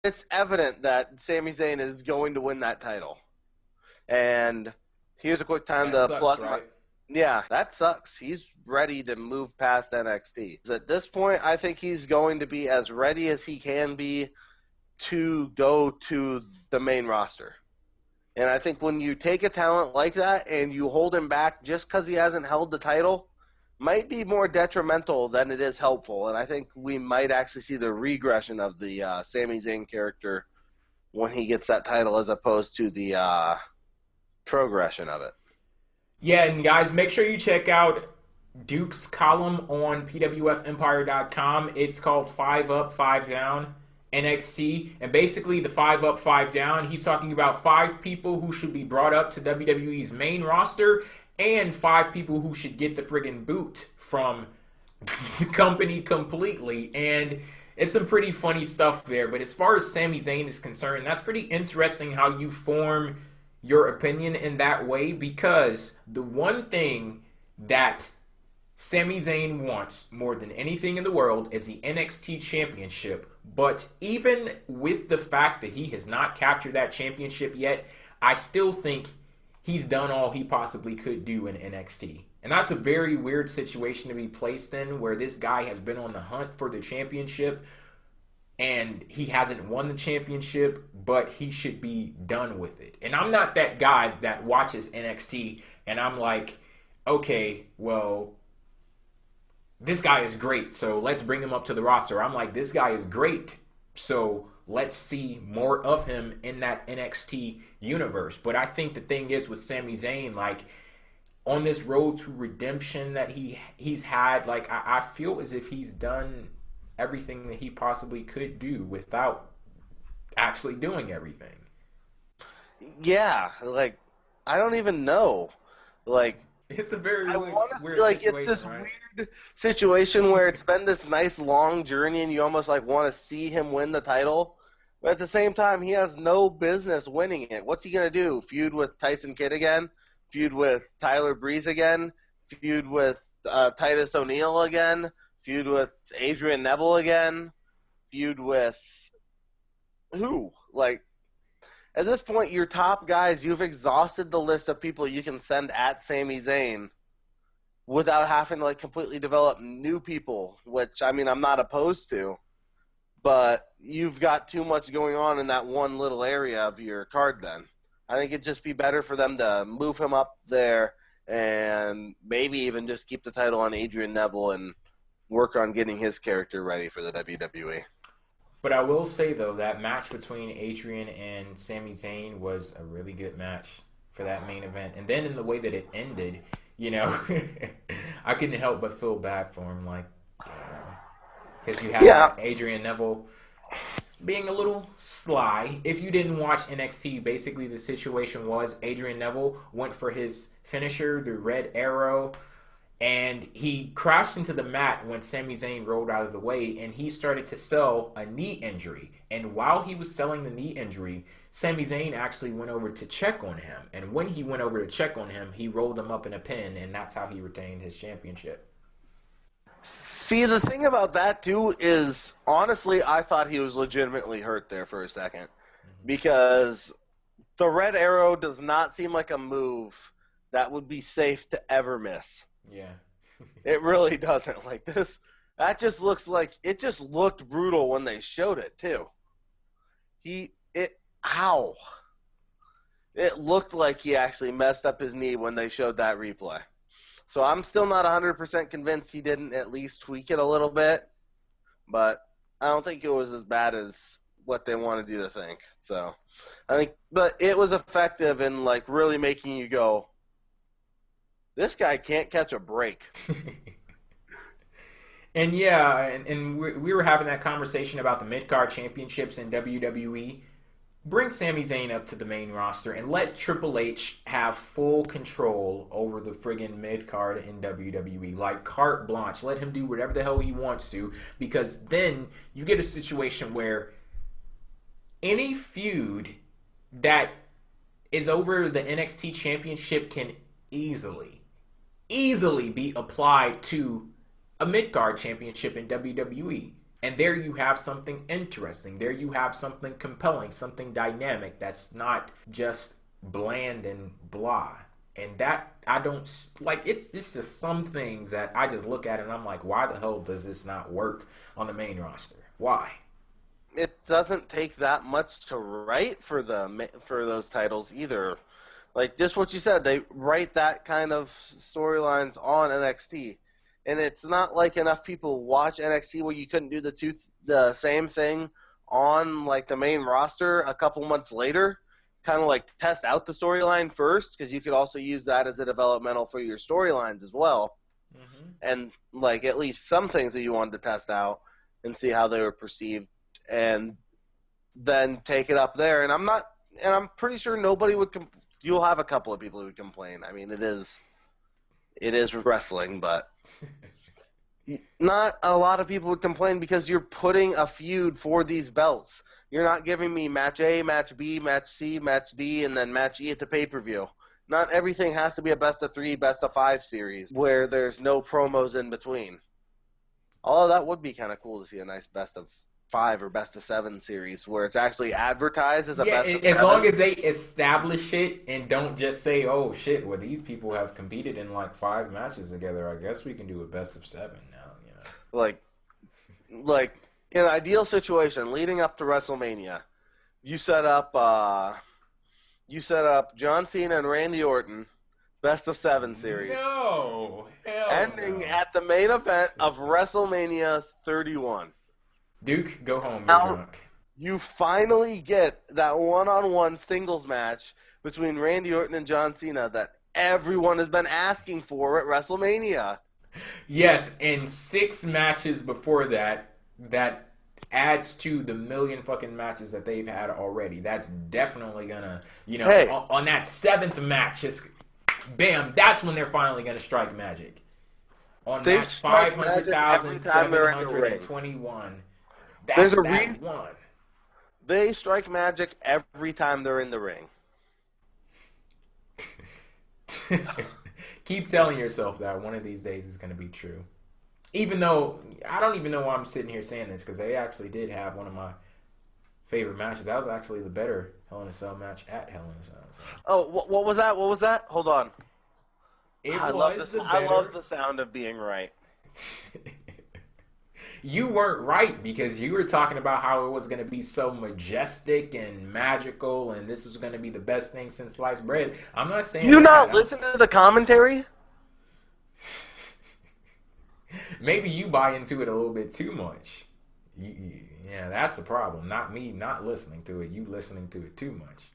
it's evident that Sami Zayn is going to win that title. And here's a quick time That to sucks, plug my. right? Yeah, that sucks. He's ready to move past NXT. At this point, I think he's going to be as ready as he can be to go to the main roster. And I think when you take a talent like that and you hold him back just because he hasn't held the title, might be more detrimental than it is helpful. And I think we might actually see the regression of the Sami Zayn character when he gets that title as opposed to the progression of it. Yeah, and guys, make sure you check out Duke's column on pwfempire.com. It's called 5 Up, 5 Down NXT. And basically, the 5 Up, 5 Down, he's talking about 5 people who should be brought up to WWE's main roster and 5 people who should get the friggin' boot from the company completely. And it's some pretty funny stuff there. But as far as Sami Zayn is concerned, that's pretty interesting how you form your opinion in that way, because the one thing that Sami Zayn wants more than anything in the world is the NXT Championship. But even with the fact that he has not captured that championship yet, I still think he's done all he possibly could do in NXT. And that's a very weird situation to be placed in, where this guy has been on the hunt for the championship and he hasn't won the championship, but he should be done with it. And I'm not that guy that watches NXT and I'm like, okay, well, this guy is great, so let's bring him up to the roster. I'm like, this guy is great, so let's see more of him in that NXT universe. But I think the thing is with Sami Zayn, like, on this road to redemption that he's had, like, I feel as if he's done everything that he possibly could do without actually doing everything. Yeah, like, I don't even know. Like, It's a very I weird, want to weird see, like, situation, it's this right? weird situation where it's been this nice long journey and you almost, like, want to see him win the title. But at the same time, he has no business winning it. What's he going to do? Feud with Tyson Kidd again? Feud with Tyler Breeze again? Feud with Titus O'Neil again? Feud with Adrian Neville again? Feud with who? Like, at this point, your top guys, you've exhausted the list of people you can send at Sami Zayn without having to, like, completely develop new people, which, I mean, I'm not opposed to. But you've got too much going on in that one little area of your card then. I think it'd just be better for them to move him up there and maybe even just keep the title on Adrian Neville and work on getting his character ready for the WWE. But I will say, though, that match between Adrian and Sami Zayn was a really good match for that main event. And then in the way that it ended, you know, I couldn't help but feel bad for him. Like, because you Yeah, had Adrian Neville being a little sly. If you didn't watch NXT, basically the situation was Adrian Neville went for his finisher, the Red Arrow, and he crashed into the mat when Sami Zayn rolled out of the way, and he started to sell a knee injury. And while he was selling the knee injury, Sami Zayn actually went over to check on him. And when he went over to check on him, he rolled him up in a pin, and that's how he retained his championship. see, the thing about that, too, is honestly, I thought he was legitimately hurt there for a second because the Red Arrow does not seem like a move that would be safe to ever miss. Yeah. It really doesn't. Like this, that just looks like it just looked brutal when they showed it, too. Ow. It looked like he actually messed up his knee when they showed that replay. So I'm still not 100% convinced he didn't at least tweak it a little bit, but I don't think it was as bad as what they wanted you to think. So I think, but it was effective in, like, really making you go, this guy can't catch a break. And yeah, and we were having that conversation about the mid-card championships in WWE. Bring Sami Zayn up to the main roster and let Triple H have full control over the friggin' mid-card in WWE. Like, carte blanche. Let him do whatever the hell he wants to, because then you get a situation where any feud that is over the NXT championship can easily be applied to a mid-card championship in WWE. And there you have something interesting. There you have something compelling, something dynamic that's not just bland and blah. And that I don't like. It's just some things that I just look at and I'm like, why the hell does this not work on the main roster? Why? It doesn't take that much to write for those titles either. Like just what you said, they write that kind of storylines on NXT, and it's not like enough people watch NXT where you couldn't do the same thing on like the main roster a couple months later. Kind of like test out the storyline first, because you could also use that as a developmental for your storylines as well. Mm-hmm. And like at least some things that you wanted to test out and see how they were perceived, and then take it up there. And I'm pretty sure nobody would. You'll have a couple of people who would complain. I mean, it is wrestling, but not a lot of people would complain because you're putting a feud for these belts. You're not giving me match A, match B, match C, match D, and then match E at the pay-per-view. Not everything has to be a best-of-3, best-of-5 series where there's no promos in between. Although that would be kind of cool to see a nice best-of-5 or best-of-7 series where it's actually advertised as a best-of-7. As long as they establish it and don't just say, oh, shit, well, these people have competed in like 5 matches together. I guess we can do a best-of-7 now, you know. Like in an ideal situation, leading up to WrestleMania, you set up John Cena and Randy Orton, best-of-7 series. No, hell ending no. at the main event of WrestleMania 31. Duke, go home. You're drunk. You finally get that one-on-one singles match between Randy Orton and John Cena that everyone has been asking for at WrestleMania. Yes, and 6 matches before that adds to the million fucking matches that they've had already. That's definitely gonna, on that 7th match, bam, that's when they're finally gonna strike magic. On match 500,721. There's a reason. They strike magic every time they're in the ring. Keep telling yourself that one of these days is going to be true. Even though, I don't even know why I'm sitting here saying this, because they actually did have one of my favorite matches. That was actually the better Hell in a Cell match at Hell in a Cell. So. Oh, what was that? What was that? Hold on. I love the sound of being right. You weren't right, because you were talking about how it was going to be so majestic and magical, and this is going to be the best thing since sliced bread. I'm not saying you not listen to the commentary? Maybe you buy into it a little bit too much. Yeah, that's the problem. Not me not listening to it. You listening to it too much.